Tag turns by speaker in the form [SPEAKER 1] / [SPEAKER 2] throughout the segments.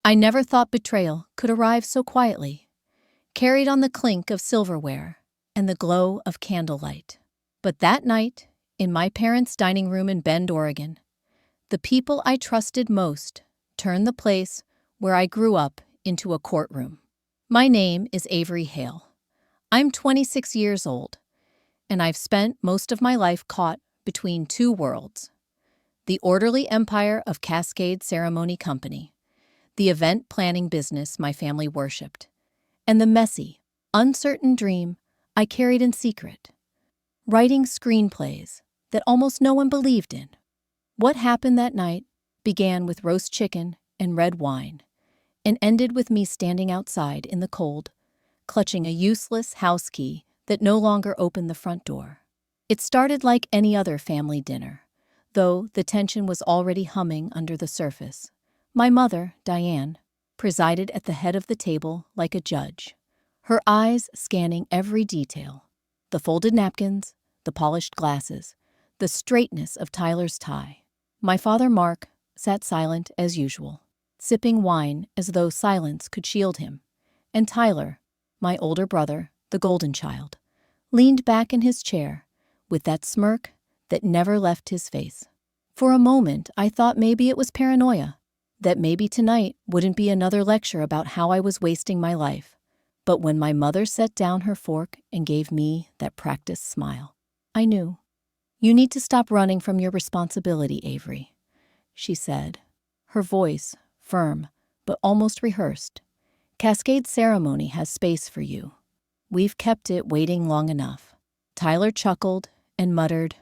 [SPEAKER 1] I never thought betrayal could arrive so quietly, carried on the clink of silverware and the glow of candlelight. But that night, in my parents' dining room in Bend, Oregon, the people I trusted most turned the place where I grew up into a courtroom. My name is Avery Hale. I'm 26 years old, and I've spent most of my life caught between two worlds: the orderly empire of Cascade Ceremony Company, the event planning business my family worshipped, and the messy, uncertain dream I carried in secret, writing screenplays that almost no one believed in. What happened that night began with roast chicken and red wine, and ended with me standing outside in the cold, clutching a useless house key that no longer opened the front door. It started like any other family dinner, though the tension was already humming under the surface. My mother, Diane, presided at the head of the table like a judge, her eyes scanning every detail: the folded napkins, the polished glasses, the straightness of Tyler's tie. My father, Mark, sat silent as usual, sipping wine as though silence could shield him, and Tyler, my older brother, the golden child, leaned back in his chair with that smirk that never left his face. For a moment, I thought maybe it was paranoia, that maybe tonight wouldn't be another lecture about how I was wasting my life. But when my mother set down her fork and gave me that practiced smile, I knew. "You need to stop running from your responsibility, Avery," she said, her voice firm but almost rehearsed. "Cascade Ceremony has space for you. We've kept it waiting long enough." Tyler chuckled and muttered,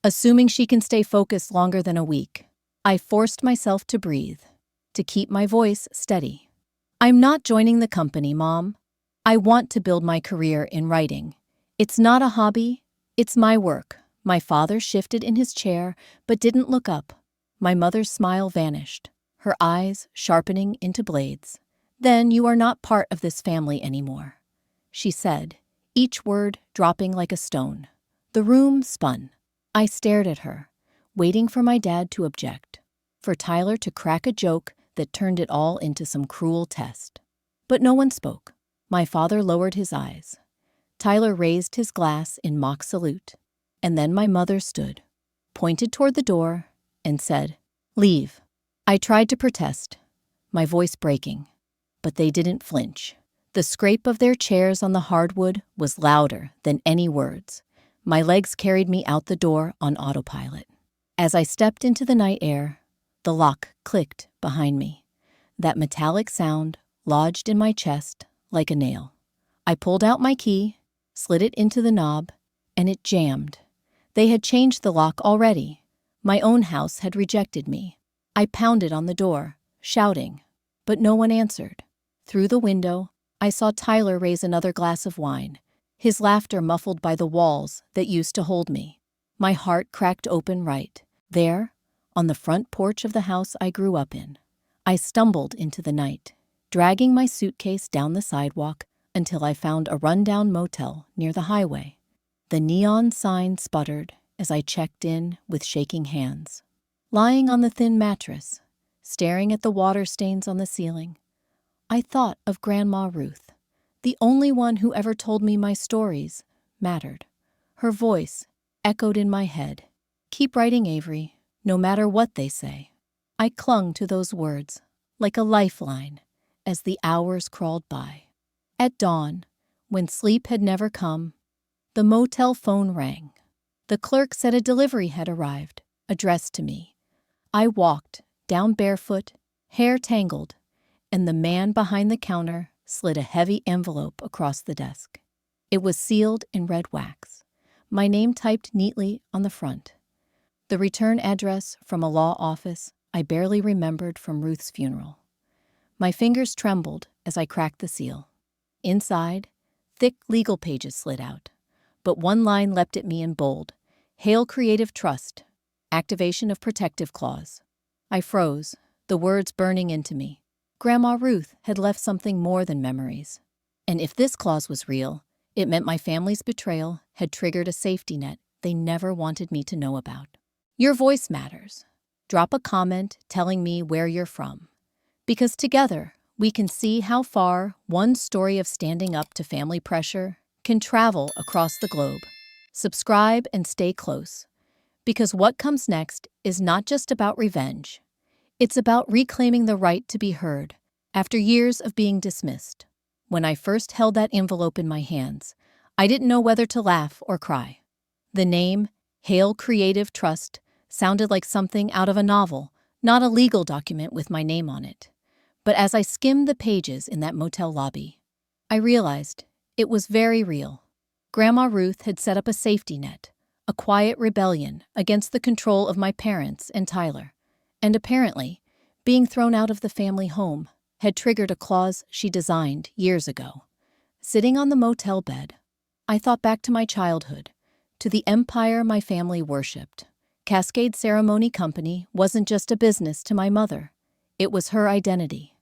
[SPEAKER 1] "Assuming she can stay focused longer than a week." I forced myself to breathe, to keep my voice steady. "I'm not joining the company, Mom. I want to build my career in writing. It's not a hobby, it's my work." My father shifted in his chair but didn't look up. My mother's smile vanished, her eyes sharpening into blades. "Then you are not part of this family anymore," she said, each word dropping like a stone. The room spun. I stared at her, waiting for my dad to object, for Tyler to crack a joke that turned it all into some cruel test. But no one spoke. My father lowered his eyes. Tyler raised his glass in mock salute. And then my mother stood, pointed toward the door, and said, "Leave." I tried to protest, my voice breaking, but they didn't flinch. The scrape of their chairs on the hardwood was louder than any words. My legs carried me out the door on autopilot. As I stepped into the night air, the lock clicked behind me. That metallic sound lodged in my chest like a nail. I pulled out my key, slid it into the knob, and it jammed. They had changed the lock already. My own house had rejected me. I pounded on the door, shouting, but no one answered. Through the window, I saw Tyler raise another glass of wine, his laughter muffled by the walls that used to hold me. My heart cracked open right there, on the front porch of the house I grew up in. I stumbled into the night, dragging my suitcase down the sidewalk until I found a rundown motel near the highway. The neon sign sputtered as I checked in with shaking hands. Lying on the thin mattress, staring at the water stains on the ceiling, I thought of Grandma Ruth, the only one who ever told me my stories mattered. Her voice echoed in my head. "Keep writing, Avery, no matter what they say." I clung to those words like a lifeline as the hours crawled by. At dawn, when sleep had never come, the motel phone rang. The clerk said a delivery had arrived, addressed to me. I walked down barefoot, hair tangled, and the man behind the counter slid a heavy envelope across the desk. It was sealed in red wax, my name typed neatly on the front. The return address from a law office I barely remembered from Ruth's funeral. My fingers trembled as I cracked the seal. Inside, thick legal pages slid out, but one line leapt at me in bold: "Hale Creative Trust, activation of protective clause." I froze, the words burning into me. Grandma Ruth had left something more than memories. And if this clause was real, it meant my family's betrayal had triggered a safety net they never wanted me to know about. "Your voice matters. Drop a comment telling me where you're from. Because together, we can see how far one story of standing up to family pressure can travel across the globe. Subscribe and stay close, because what comes next is not just about revenge. It's about reclaiming the right to be heard after years of being dismissed. When I first held that envelope in my hands, I didn't know whether to laugh or cry. The name, Hale Creative Trust, sounded like something out of a novel, not a legal document with my name on it. But as I skimmed the pages in that motel lobby, I realized it was very real. Grandma Ruth had set up a safety net, a quiet rebellion against the control of my parents and Tyler. And apparently, being thrown out of the family home had triggered a clause she designed years ago. Sitting on the motel bed, I thought back to my childhood, to the empire my family worshipped. Cascade Ceremony Company wasn't just a business to my mother. It was her identity.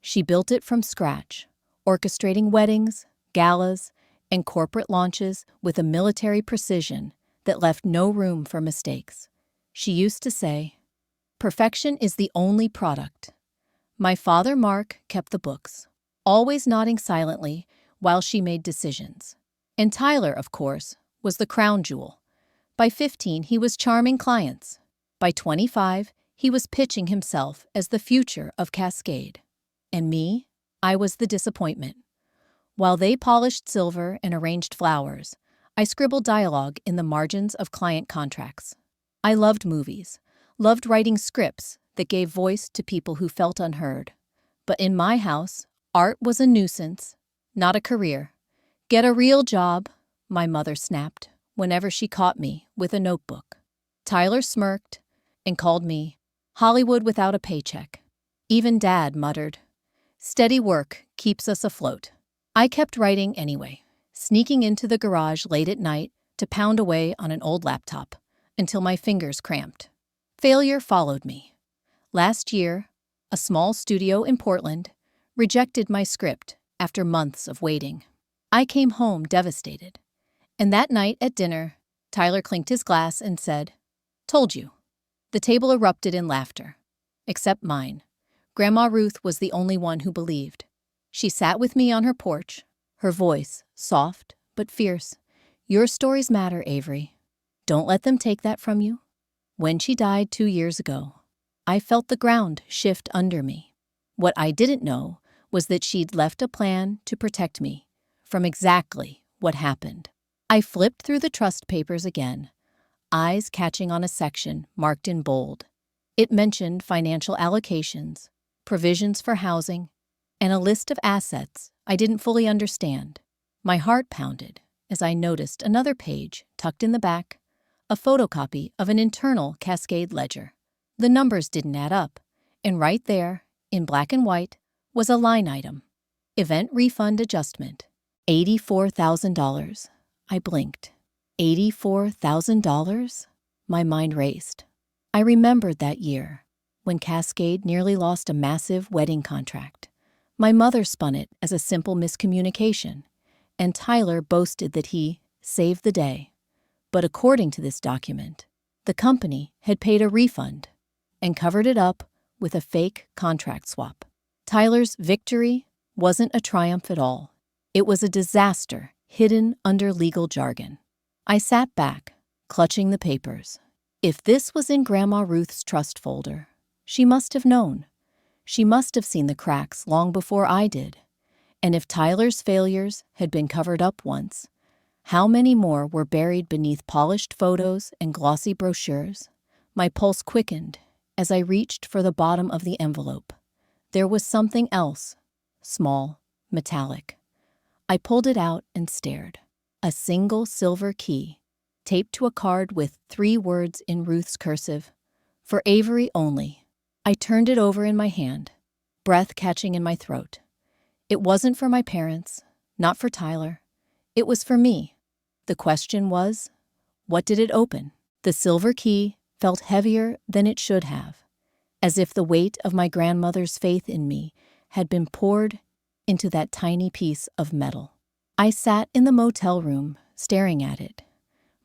[SPEAKER 1] She built it from scratch, orchestrating weddings, galas, and corporate launches with a military precision that left no room for mistakes. She used to say, "Perfection is the only product." My father, Mark, kept the books, always nodding silently while she made decisions. And Tyler, of course, was the crown jewel. By 15, he was charming clients. By 25, he was pitching himself as the future of Cascade. And me, I was the disappointment. While they polished silver and arranged flowers, I scribbled dialogue in the margins of client contracts. I loved movies, loved writing scripts that gave voice to people who felt unheard. But in my house, art was a nuisance, not a career. "Get a real job," my mother snapped whenever she caught me with a notebook. Tyler smirked and called me Hollywood without a paycheck. Even Dad muttered, "Steady work keeps us afloat." I kept writing anyway, sneaking into the garage late at night to pound away on an old laptop until my fingers cramped. Failure followed me. Last year, a small studio in Portland rejected my script after months of waiting. I came home devastated. And that night at dinner, Tyler clinked his glass and said, "Told you." The table erupted in laughter. Except mine. Grandma Ruth was the only one who believed. She sat with me on her porch, her voice soft but fierce. "Your stories matter, Avery. Don't let them take that from you." When she died 2 years ago, I felt the ground shift under me. What I didn't know was that she'd left a plan to protect me from exactly what happened. I flipped through the trust papers again, eyes catching on a section marked in bold. It mentioned financial allocations, provisions for housing, and a list of assets I didn't fully understand. My heart pounded as I noticed another page tucked in the back, a photocopy of an internal Cascade ledger. The numbers didn't add up, and right there, in black and white, was a line item. Event refund adjustment. $84,000. I blinked. $84,000? My mind raced. I remembered that year, when Cascade nearly lost a massive wedding contract. My mother spun it as a simple miscommunication, and Tyler boasted that he saved the day. But according to this document, the company had paid a refund and covered it up with a fake contract swap. Tyler's victory wasn't a triumph at all. It was a disaster hidden under legal jargon. I sat back, clutching the papers. If this was in Grandma Ruth's trust folder, she must have known. She must have seen the cracks long before I did. And if Tyler's failures had been covered up once, how many more were buried beneath polished photos and glossy brochures? My pulse quickened as I reached for the bottom of the envelope. There was something else, small, metallic. I pulled it out and stared. A single silver key, taped to a card with 3 words in Ruth's cursive, "For Avery only." I turned it over in my hand, breath catching in my throat. It wasn't for my parents, not for Tyler. It was for me. The question was, what did it open? The silver key felt heavier than it should have, as if the weight of my grandmother's faith in me had been poured into that tiny piece of metal. I sat in the motel room, staring at it,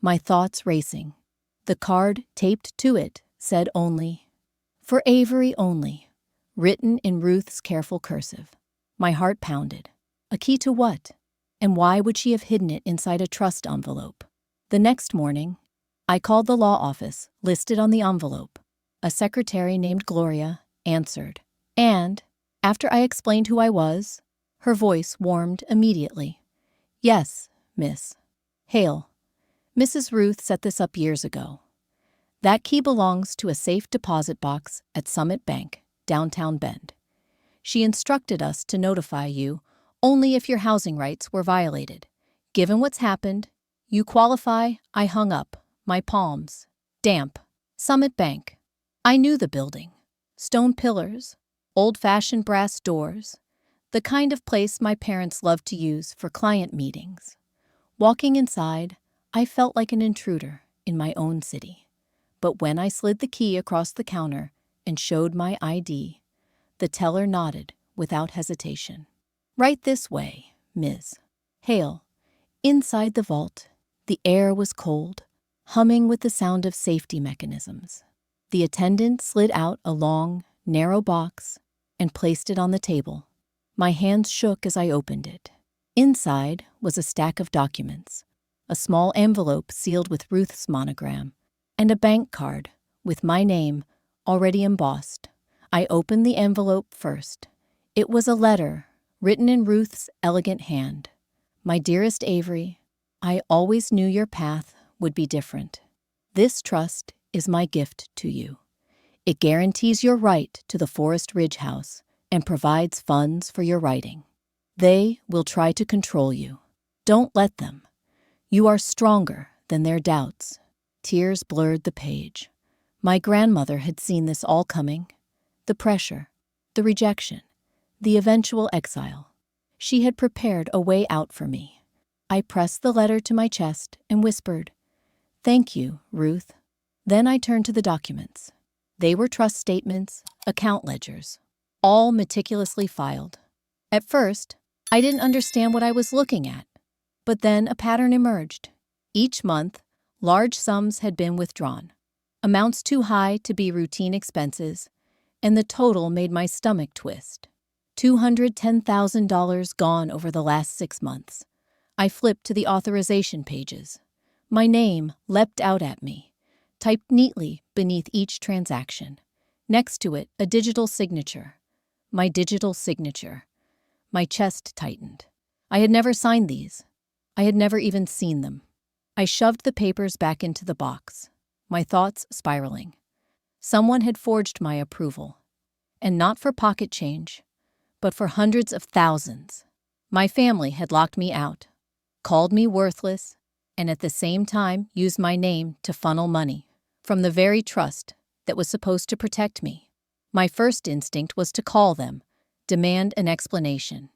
[SPEAKER 1] my thoughts racing. The card taped to it said only, "For Avery only. written in Ruth's careful cursive. My heart pounded. A key to what? And why would she have hidden it inside a trust envelope? The next morning, I called the law office listed on the envelope. A secretary named Gloria answered, and, after I explained who I was, her voice warmed immediately. Yes, Miss Hale. Mrs. Ruth set this up years ago. That key belongs to a safe deposit box at Summit Bank, downtown Bend. She instructed us to notify you only if your housing rights were violated. Given what's happened, you qualify. I hung up, my palms damp. Summit Bank. I knew the building. Stone pillars, old-fashioned brass doors, the kind of place my parents loved to use for client meetings. Walking inside, I felt like an intruder in my own city. But when I slid the key across the counter and showed my ID, the teller nodded without hesitation. Right this way, Ms. Hale. Inside the vault, the air was cold, humming with the sound of safety mechanisms. The attendant slid out a long, narrow box and placed it on the table. My hands shook as I opened it. Inside was a stack of documents, a small envelope sealed with Ruth's monogram, and a bank card with my name already embossed. I opened the envelope first. It was a letter written in Ruth's elegant hand. My dearest Avery, I always knew your path would be different. This trust is my gift to you. It guarantees your right to the Forest Ridge house and provides funds for your writing. They will try to control you. Don't let them. You are stronger than their doubts. Tears blurred the page. My grandmother had seen this all coming. The pressure, the rejection, the eventual exile. She had prepared a way out for me. I pressed the letter to my chest and whispered, "Thank you, Ruth." Then I turned to the documents. They were trust statements, account ledgers, all meticulously filed. At first, I didn't understand what I was looking at, but then a pattern emerged. Each month, large sums had been withdrawn, amounts too high to be routine expenses, and the total made my stomach twist. $210,000 gone over the last 6 months. I flipped to the authorization pages. My name leapt out at me, typed neatly beneath each transaction. Next to it, a digital signature. My digital signature. My chest tightened. I had never signed these. I had never even seen them. I shoved the papers back into the box, my thoughts spiraling. Someone had forged my approval, and not for pocket change, but for hundreds of thousands. My family had locked me out, called me worthless, and at the same time used my name to funnel money from the very trust that was supposed to protect me. My first instinct was to call them, demand an explanation.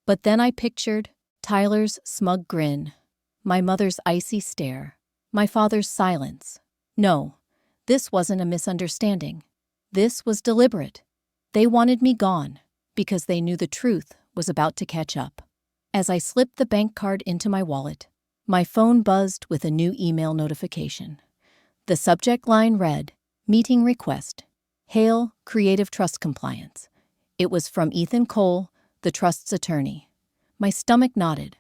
[SPEAKER 1] But then I pictured Tyler's smug grin, my mother's icy stare, my father's silence. No, this wasn't a misunderstanding. This was deliberate. They wanted me gone because they knew the truth was about to catch up. As I slipped the bank card into my wallet, my phone buzzed with a new email notification. The subject line read, "Meeting request, Hale Creative Trust Compliance." It was from Ethan Cole, the trust's attorney. My stomach knotted.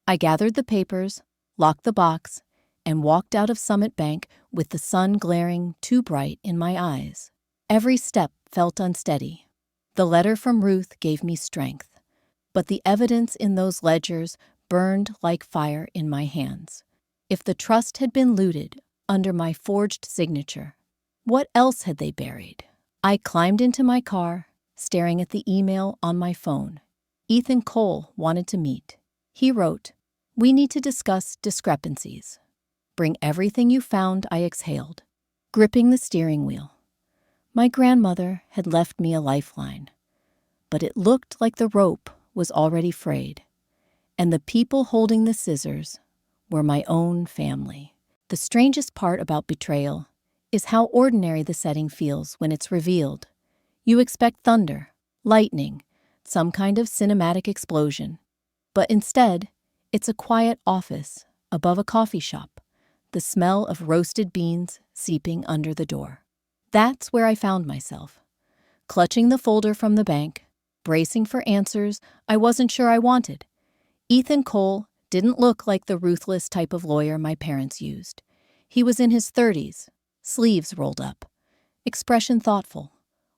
[SPEAKER 1] I gathered the papers, locked the box, and walked out of Summit Bank with the sun glaring too bright in my eyes. Every step felt unsteady. The letter from Ruth gave me strength, but the evidence in those ledgers burned like fire in my hands. If the trust had been looted under my forged signature, what else had they buried? I climbed into my car, staring at the email on my phone. Ethan Cole wanted to meet. He wrote, "We need to discuss discrepancies." "Bring everything you found," I exhaled, gripping the steering wheel. My grandmother had left me a lifeline, but it looked like the rope was already frayed, and the people holding the scissors were my own family. The strangest part about betrayal is how ordinary the setting feels when it's revealed. You expect thunder, lightning, some kind of cinematic explosion, but instead, it's a quiet office above a coffee shop, the smell of roasted beans seeping under the door. That's where I found myself, clutching the folder from the bank, bracing for answers I wasn't sure I wanted. Ethan Cole didn't look like the ruthless type of lawyer my parents used. He was in his 30s, sleeves rolled up, expression thoughtful,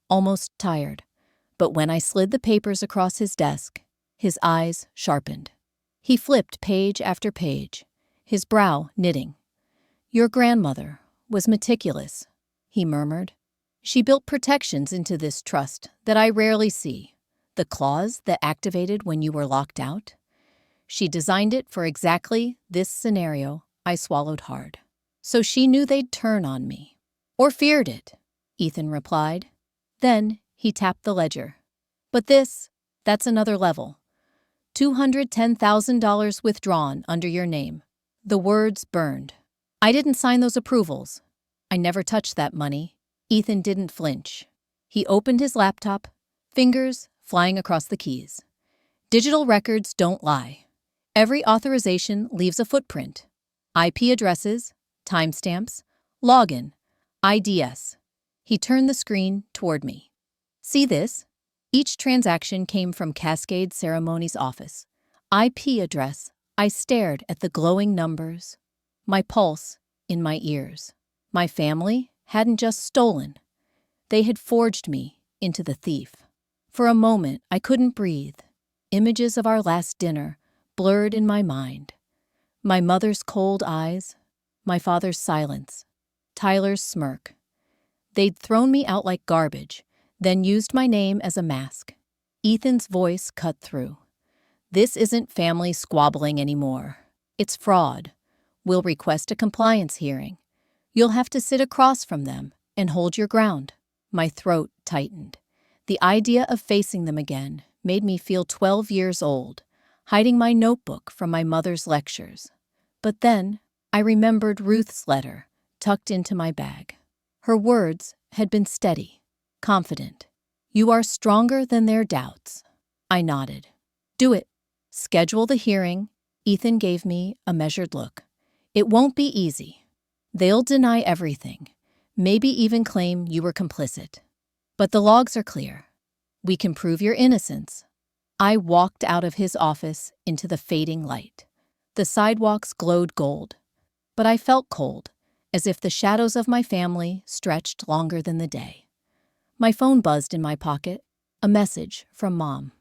[SPEAKER 1] almost tired. But when I slid the papers across his desk, his eyes sharpened. He flipped page after page, his brow knitting. "Your grandmother was meticulous," he murmured. "She built protections into this trust that I rarely see. The clause that activated when you were locked out. She designed it for exactly this scenario." I swallowed hard. "So she knew they'd turn on me." "Or feared it," Ethan replied. Then he tapped the ledger. "But that's another level. $210,000 withdrawn under your name." The words burned. "I didn't sign those approvals. I never touched that money." Ethan didn't flinch. He opened his laptop, fingers flying across the keys. "Digital records don't lie. Every authorization leaves a footprint. IP addresses, timestamps, login, IDs." He turned the screen toward me. "See this? Each transaction came from Cascade Ceremony's office. IP address." I stared at the glowing numbers, my pulse in my ears. My family hadn't just stolen. They had forged me into the thief. For a moment, I couldn't breathe. Images of our last dinner blurred in my mind. My mother's cold eyes, my father's silence, Tyler's smirk. They'd thrown me out like garbage, then used my name as a mask. Ethan's voice cut through. "This isn't family squabbling anymore. It's fraud. We'll request a compliance hearing. You'll have to sit across from them and hold your ground." My throat tightened. The idea of facing them again made me feel 12 years old, hiding my notebook from my mother's lectures. But then I remembered Ruth's letter tucked into my bag. Her words had been steady, confident. "You are stronger than their doubts." I nodded. "Do it. Schedule the hearing." Ethan gave me a measured look. "It won't be easy. They'll deny everything, maybe even claim you were complicit. But the logs are clear. We can prove your innocence." I walked out of his office into the fading light. The sidewalks glowed gold, but I felt cold, as if the shadows of my family stretched longer than the day. My phone buzzed in my pocket, a message from Mom.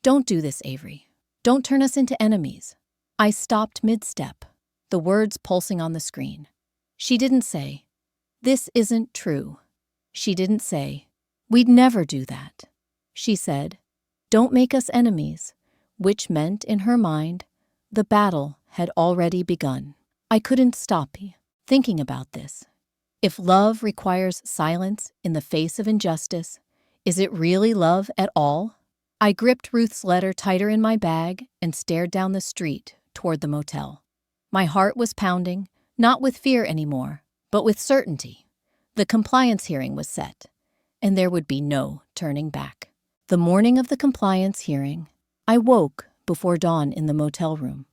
[SPEAKER 1] "Don't do this, Avery. Don't turn us into enemies." I stopped mid-step, the words pulsing on the screen. She didn't say, "This isn't true." She didn't say, "We'd never do that." She said, "Don't make us enemies," which meant, in her mind, the battle had already begun. I couldn't stop thinking about this. If love requires silence in the face of injustice, is it really love at all? I gripped Ruth's letter tighter in my bag and stared down the street toward the motel. My heart was pounding, not with fear anymore, but with certainty. The compliance hearing was set, and there would be no turning back. The morning of the compliance hearing, I woke before dawn in the motel room.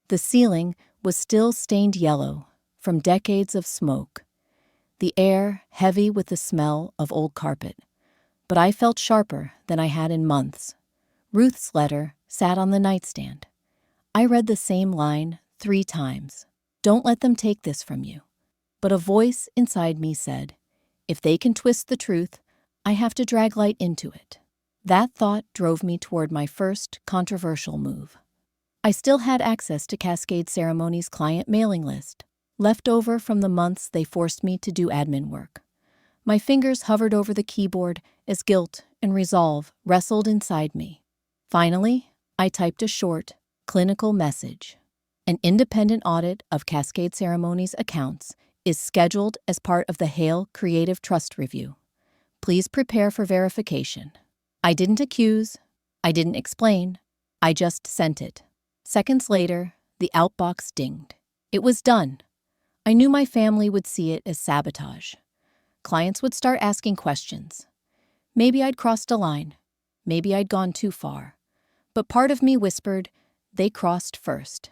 [SPEAKER 1] The ceiling was still stained yellow from decades of smoke, the air heavy with the smell of old carpet, but I felt sharper than I had in months. Ruth's letter sat on the nightstand. I read the same line 3 times. "Don't let them take this from you." But a voice inside me said, "If they can twist the truth, I have to drag light into it." That thought drove me toward my first controversial move. I still had access to Cascade Ceremony's client mailing list, left over from the months they forced me to do admin work. My fingers hovered over the keyboard as guilt and resolve wrestled inside me. Finally, I typed a short, clinical message. "An independent audit of Cascade Ceremony's accounts is scheduled as part of the Hale Creative Trust review. Please prepare for verification." I didn't accuse. I didn't explain. I just sent it. Seconds later, the outbox dinged. It was done. I knew my family would see it as sabotage. Clients would start asking questions. Maybe I'd crossed a line. Maybe I'd gone too far. But part of me whispered, they crossed first.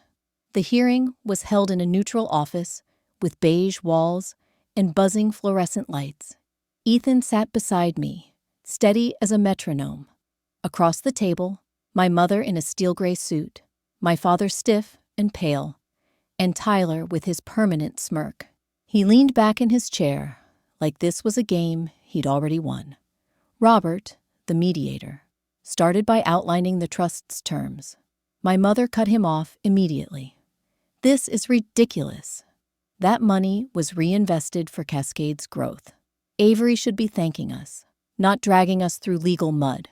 [SPEAKER 1] The hearing was held in a neutral office with beige walls and buzzing fluorescent lights. Ethan sat beside me, steady as a metronome. Across the table, my mother in a steel gray suit, my father stiff and pale, and Tyler with his permanent smirk. He leaned back in his chair, like this was a game he'd already won. Robert, the mediator, started by outlining the trust's terms. My mother cut him off immediately. This is ridiculous. That money was reinvested for Cascade's growth. Avery should be thanking us, not dragging us through legal mud.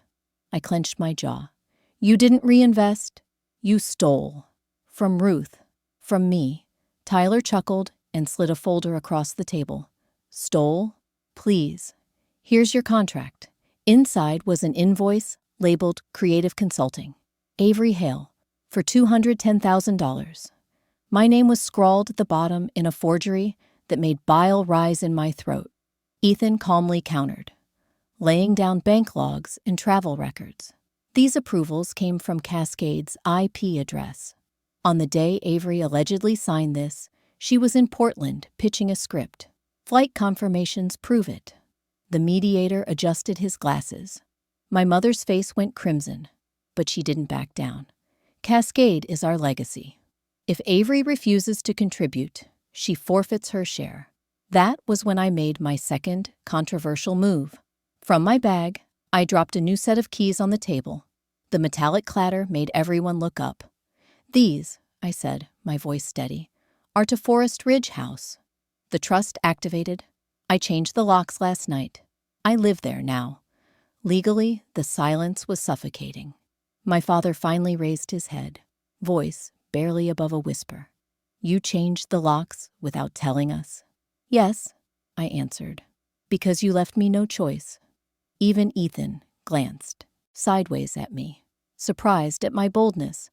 [SPEAKER 1] I clenched my jaw. You didn't reinvest. You stole. From Ruth. From me. Tyler chuckled and slid a folder across the table. Stole? Please. Here's your contract. Inside was an invoice labeled Creative Consulting. Avery Hale, for $210,000. My name was scrawled at the bottom in a forgery that made bile rise in my throat. Ethan calmly countered, laying down bank logs and travel records. These approvals came from Cascade's IP address. On the day Avery allegedly signed this, she was in Portland pitching a script. Flight confirmations prove it. The mediator adjusted his glasses. My mother's face went crimson, but she didn't back down. Cascade is our legacy. If Avery refuses to contribute, she forfeits her share. That was when I made my second controversial move. From my bag, I dropped a new set of keys on the table. The metallic clatter made everyone look up. These, I said, my voice steady, are to Forest Ridge House. The trust activated. I changed the locks last night. I live there now. Legally, the silence was suffocating. My father finally raised his head, voice barely above a whisper. You changed the locks without telling us? Yes, I answered, because you left me no choice. Even Ethan glanced sideways at me, surprised at my boldness.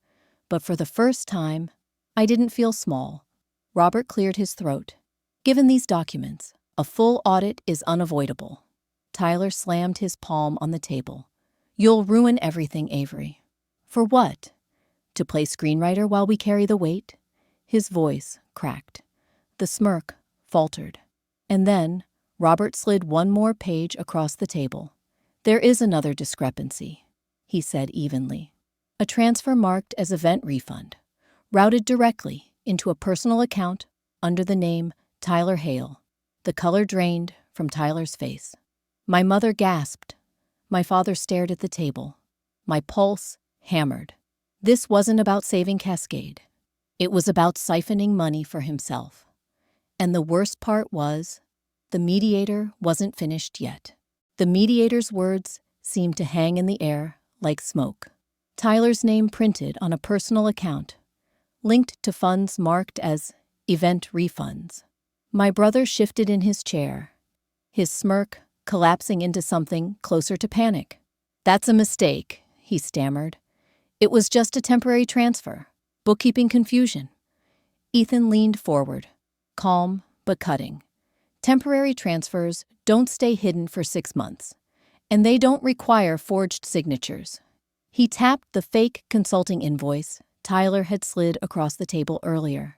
[SPEAKER 1] But for the first time, I didn't feel small. Robert cleared his throat. Given these documents, a full audit is unavoidable. Tyler slammed his palm on the table. You'll ruin everything, Avery. For what? To play screenwriter while we carry the weight? His voice cracked. The smirk faltered. And then Robert slid one more page across the table. There is another discrepancy, he said evenly. A transfer marked as event refund, routed directly into a personal account under the name Tyler Hale. The color drained from Tyler's face. My mother gasped. My father stared at the table. My pulse hammered. This wasn't about saving Cascade. It was about siphoning money for himself. And the worst part was, the mediator wasn't finished yet. The mediator's words seemed to hang in the air like smoke. Tyler's name printed on a personal account, linked to funds marked as event refunds. My brother shifted in his chair, his smirk collapsing into something closer to panic. That's a mistake, he stammered. It was just a temporary transfer, bookkeeping confusion. Ethan leaned forward, calm but cutting. Temporary transfers don't stay hidden for 6 months, and they don't require forged signatures. He tapped the fake consulting invoice Tyler had slid across the table earlier.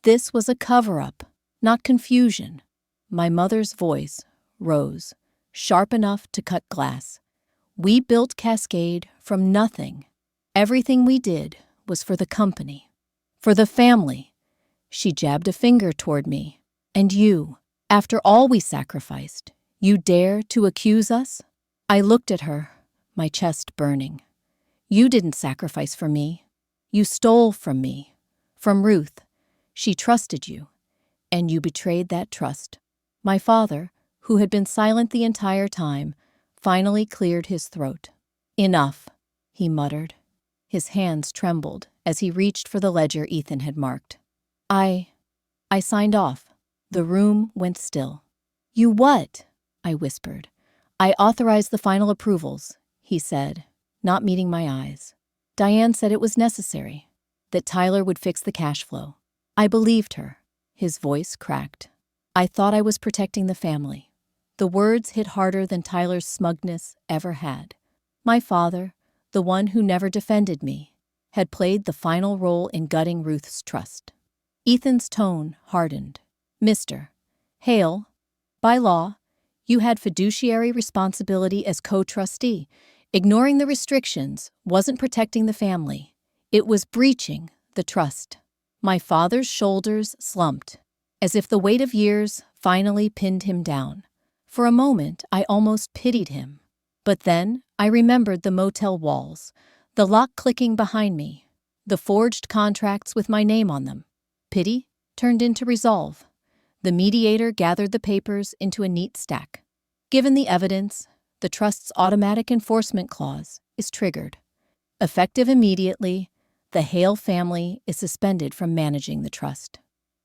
[SPEAKER 1] This was a cover-up, not confusion. My mother's voice rose, sharp enough to cut glass. We built Cascade from nothing. Everything we did was for the company, for the family. She jabbed a finger toward me. And you, after all we sacrificed, you dare to accuse us? I looked at her, my chest burning. You didn't sacrifice for me. You stole from me, from Ruth. She trusted you, and you betrayed that trust. My father, who had been silent the entire time, finally cleared his throat. Enough, he muttered. His hands trembled as he reached for the ledger Ethan had marked. I signed off. The room went still. You what? I whispered. I authorized the final approvals, he said, not meeting my eyes. Diane said it was necessary, that Tyler would fix the cash flow. I believed her. His voice cracked. I thought I was protecting the family. The words hit harder than Tyler's smugness ever had. My father, the one who never defended me, had played the final role in gutting Ruth's trust. Ethan's tone hardened. Mr. Hale, by law, You had fiduciary responsibility as co-trustee. Ignoring the restrictions wasn't protecting the family. It was breaching the trust. My father's shoulders slumped, as if the weight of years finally pinned him down. For a moment, I almost pitied him. But then I remembered the motel walls, the lock clicking behind me, the forged contracts with my name on them. Pity turned into resolve. The mediator gathered the papers into a neat stack. Given the evidence, the trust's automatic enforcement clause is triggered. Effective immediately, the Hale family is suspended from managing the trust.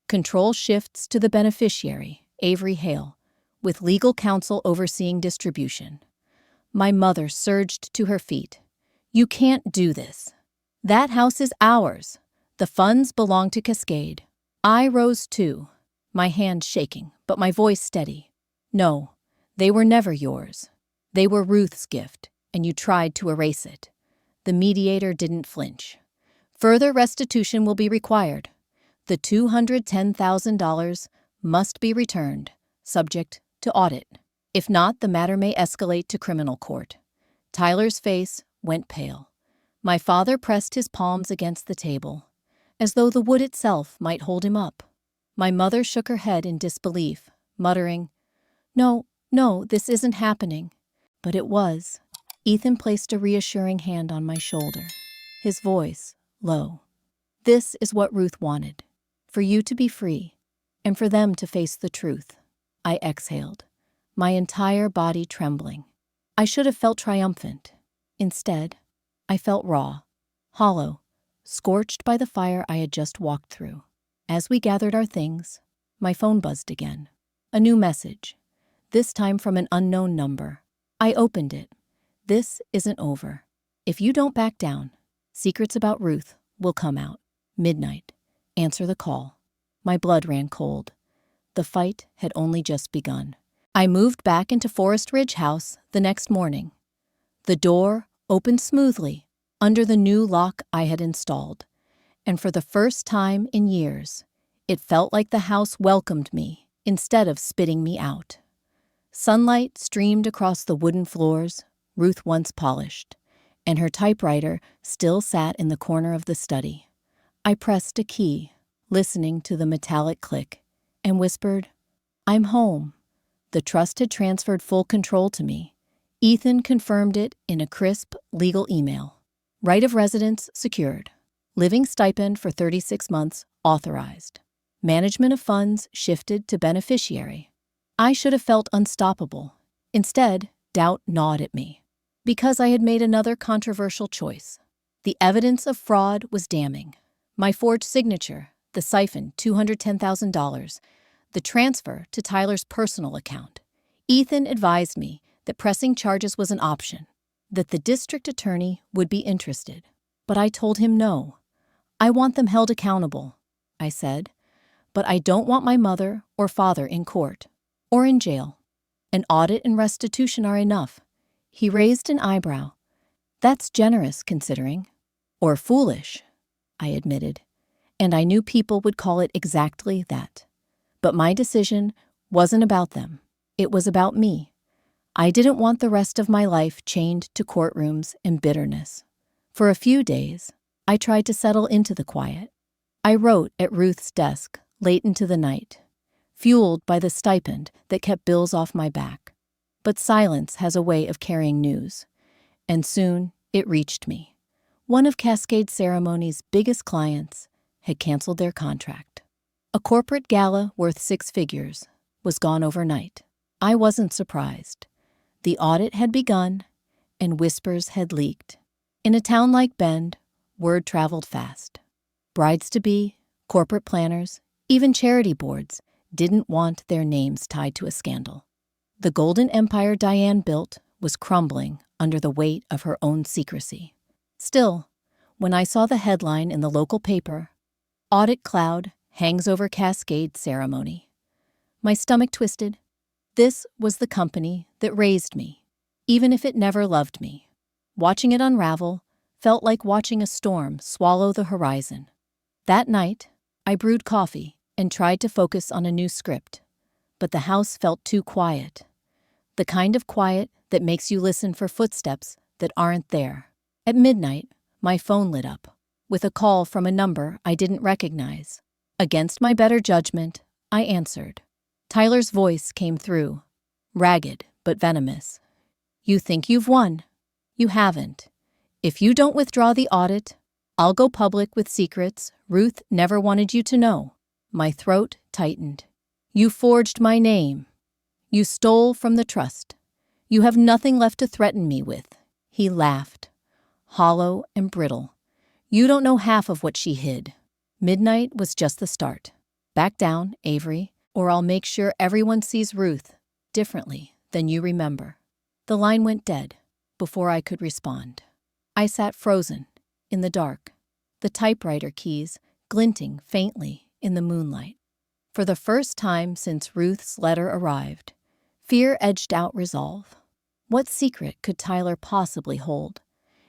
[SPEAKER 1] Control shifts to the beneficiary, Avery Hale, with legal counsel overseeing distribution. My mother surged to her feet. "You can't do this. That house is ours. The funds belong to Cascade." I rose too, my hand shaking, but my voice steady. "No, they were never yours. They were Ruth's gift, and you tried to erase it." The mediator didn't flinch. "Further restitution will be required. The $210,000 must be returned, subject to audit. If not, the matter may escalate to criminal court." Tyler's face went pale. My father pressed his palms against the table, as though the wood itself might hold him up. My mother shook her head in disbelief, muttering, No, this isn't happening." But it was. Ethan placed a reassuring hand on my shoulder, his voice low. "This is what Ruth wanted, for you to be free, and for them to face the truth." I exhaled, my entire body trembling. I should have felt triumphant. Instead, I felt raw, hollow, scorched by the fire I had just walked through. As we gathered our things, my phone buzzed again. A new message, this time from an unknown number. I opened it. "This isn't over. If you don't back down, secrets about Ruth will come out. Midnight. Answer the call." My blood ran cold. The fight had only just begun. I moved back into Forest Ridge House the next morning. The door opened smoothly under the new lock I had installed, and for the first time in years, it felt like the house welcomed me instead of spitting me out. Sunlight streamed across the wooden floors Ruth once polished, and her typewriter still sat in the corner of the study. I pressed a key, listening to the metallic click, and whispered, "I'm home." The trust had transferred full control to me. Ethan confirmed it in a crisp legal email. Right of residence secured. Living stipend for 36 months authorized. Management of funds shifted to beneficiary. I should have felt unstoppable. Instead, doubt gnawed at me. Because I had made another controversial choice. The evidence of fraud was damning. My forged signature, the siphon, $210,000, the transfer to Tyler's personal account. Ethan advised me that pressing charges was an option, that the district attorney would be interested. But I told him no. "I want them held accountable," I said, "but I don't want my mother or father in court or in jail. An audit and restitution are enough." He raised an eyebrow. "That's generous, considering." "Or foolish," I admitted, and I knew people would call it exactly that. But my decision wasn't about them. It was about me. I didn't want the rest of my life chained to courtrooms and bitterness. For a few days, I tried to settle into the quiet. I wrote at Ruth's desk late into the night, fueled by the stipend that kept bills off my back. But silence has a way of carrying news, and soon it reached me. One of Cascade Ceremony's biggest clients had canceled their contract. A corporate gala worth 6 figures was gone overnight. I wasn't surprised. The audit had begun, and whispers had leaked. In a town like Bend, word traveled fast. Brides-to-be, corporate planners, even charity boards didn't want their names tied to a scandal. The golden empire Diane built was crumbling under the weight of her own secrecy. Still, when I saw the headline in the local paper, "Audit Cloud Hangs Over Cascade Ceremony," my stomach twisted. This was the company that raised me, even if it never loved me. Watching it unravel felt like watching a storm swallow the horizon. That night, I brewed coffee and tried to focus on a new script, but the house felt too quiet. The kind of quiet that makes you listen for footsteps that aren't there. At midnight, my phone lit up, with a call from a number I didn't recognize. Against my better judgment, I answered. Tyler's voice came through, ragged but venomous. You think you've won? You haven't. If you don't withdraw the audit, I'll go public with secrets Ruth never wanted you to know. My throat tightened. You forged my name. You stole from the trust. You have nothing left to threaten me with. He laughed, hollow and brittle. You don't know half of what she hid. Midnight was just the start. Back down, Avery, or I'll make sure everyone sees Ruth differently than you remember. The line went dead before I could respond. I sat frozen, in the dark, the typewriter keys glinting faintly in the moonlight. For the first time since Ruth's letter arrived, fear edged out resolve. What secret could Tyler possibly hold?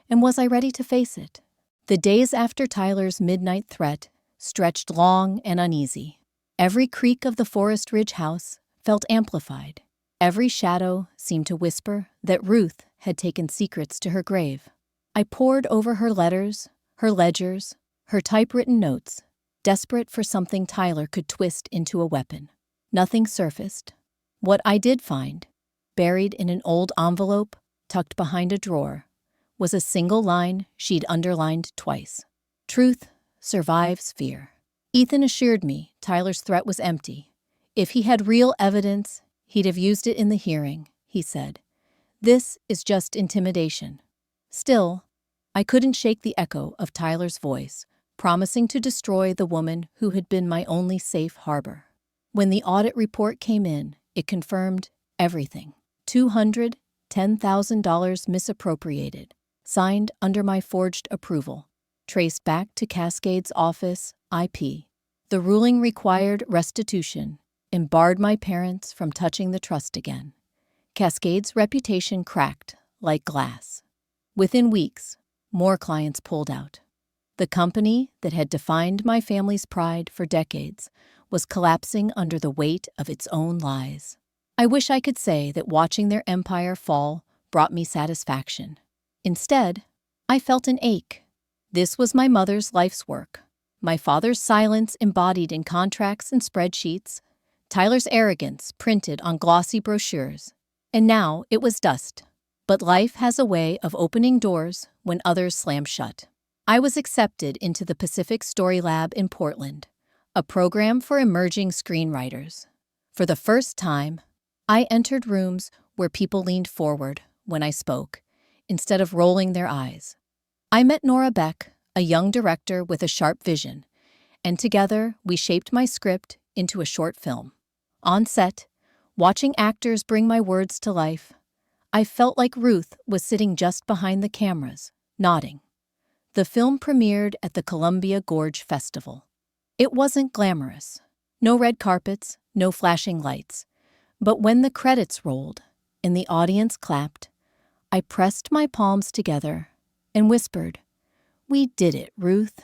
[SPEAKER 1] And was I ready to face it? The days after Tyler's midnight threat stretched long and uneasy. Every creak of the Forest Ridge house felt amplified. Every shadow seemed to whisper that Ruth had taken secrets to her grave. I pored over her letters, her ledgers, her typewritten notes, desperate for something Tyler could twist into a weapon. Nothing surfaced. What I did find, buried in an old envelope tucked behind a drawer, was a single line she'd underlined twice. Truth survives fear. Ethan assured me Tyler's threat was empty. If he had real evidence, he'd have used it in the hearing, he said. This is just intimidation. Still, I couldn't shake the echo of Tyler's voice, promising to destroy the woman who had been my only safe harbor. When the audit report came in, it confirmed everything. $210,000 misappropriated, signed under my forged approval, traced back to Cascade's office, IP. The ruling required restitution and barred my parents from touching the trust again. Cascade's reputation cracked like glass. Within weeks, more clients pulled out. The company that had defined my family's pride for decades was collapsing under the weight of its own lies. I wish I could say that watching their empire fall brought me satisfaction. Instead, I felt an ache. This was my mother's life's work. My father's silence embodied in contracts and spreadsheets, Tyler's arrogance printed on glossy brochures. And now it was dust. But life has a way of opening doors when others slam shut. I was accepted into the Pacific Story Lab in Portland, a program for emerging screenwriters. For the first time, I entered rooms where people leaned forward when I spoke, instead of rolling their eyes. I met Nora Beck, a young director with a sharp vision, and together we shaped my script into a short film. On set, watching actors bring my words to life, I felt like Ruth was sitting just behind the cameras, nodding. The film premiered at the Columbia Gorge Festival. It wasn't glamorous. No red carpets, no flashing lights. But when the credits rolled and the audience clapped, I pressed my palms together and whispered, "We did it, Ruth."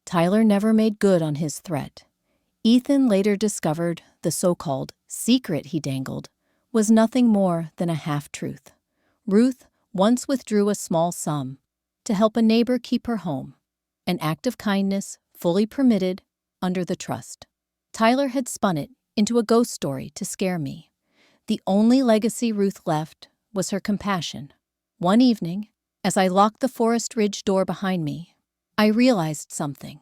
[SPEAKER 1] Tyler never made good on his threat. Ethan later discovered the so-called secret he dangled was nothing more than a half-truth. Ruth once withdrew a small sum to help a neighbor keep her home, an act of kindness fully permitted under the trust. Tyler had spun it into a ghost story to scare me. The only legacy Ruth left was her compassion. One evening, as I locked the Forest Ridge door behind me, I realized something.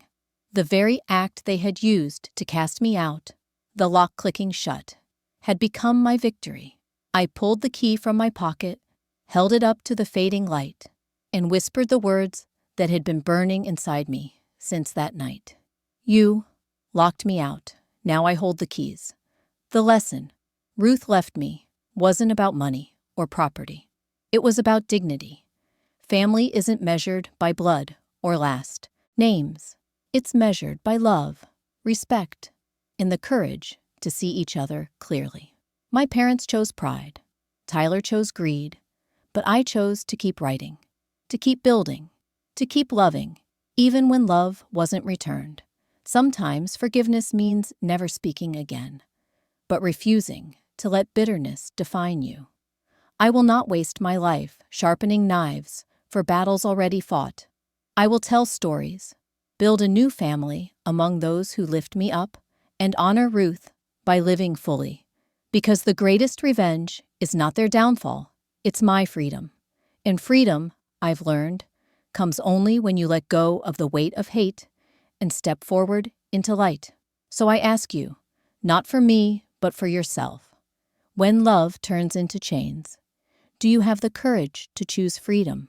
[SPEAKER 1] The very act they had used to cast me out, the lock clicking shut, had become my victory. I pulled the key from my pocket, held it up to the fading light, and whispered the words that had been burning inside me since that night. You locked me out. Now I hold the keys. The lesson Ruth left me wasn't about money or property. It was about dignity. Family isn't measured by blood or last names. It's measured by love, respect, and the courage to see each other clearly. My parents chose pride. Tyler chose greed. But I chose to keep writing, to keep building, to keep loving, even when love wasn't returned. Sometimes forgiveness means never speaking again, but refusing to let bitterness define you. I will not waste my life sharpening knives for battles already fought. I will tell stories, build a new family among those who lift me up, and honor Ruth by living fully. Because the greatest revenge is not their downfall, it's my freedom. And freedom, I've learned, comes only when you let go of the weight of hate and step forward into light. So I ask you, not for me, but for yourself. When love turns into chains, do you have the courage to choose freedom?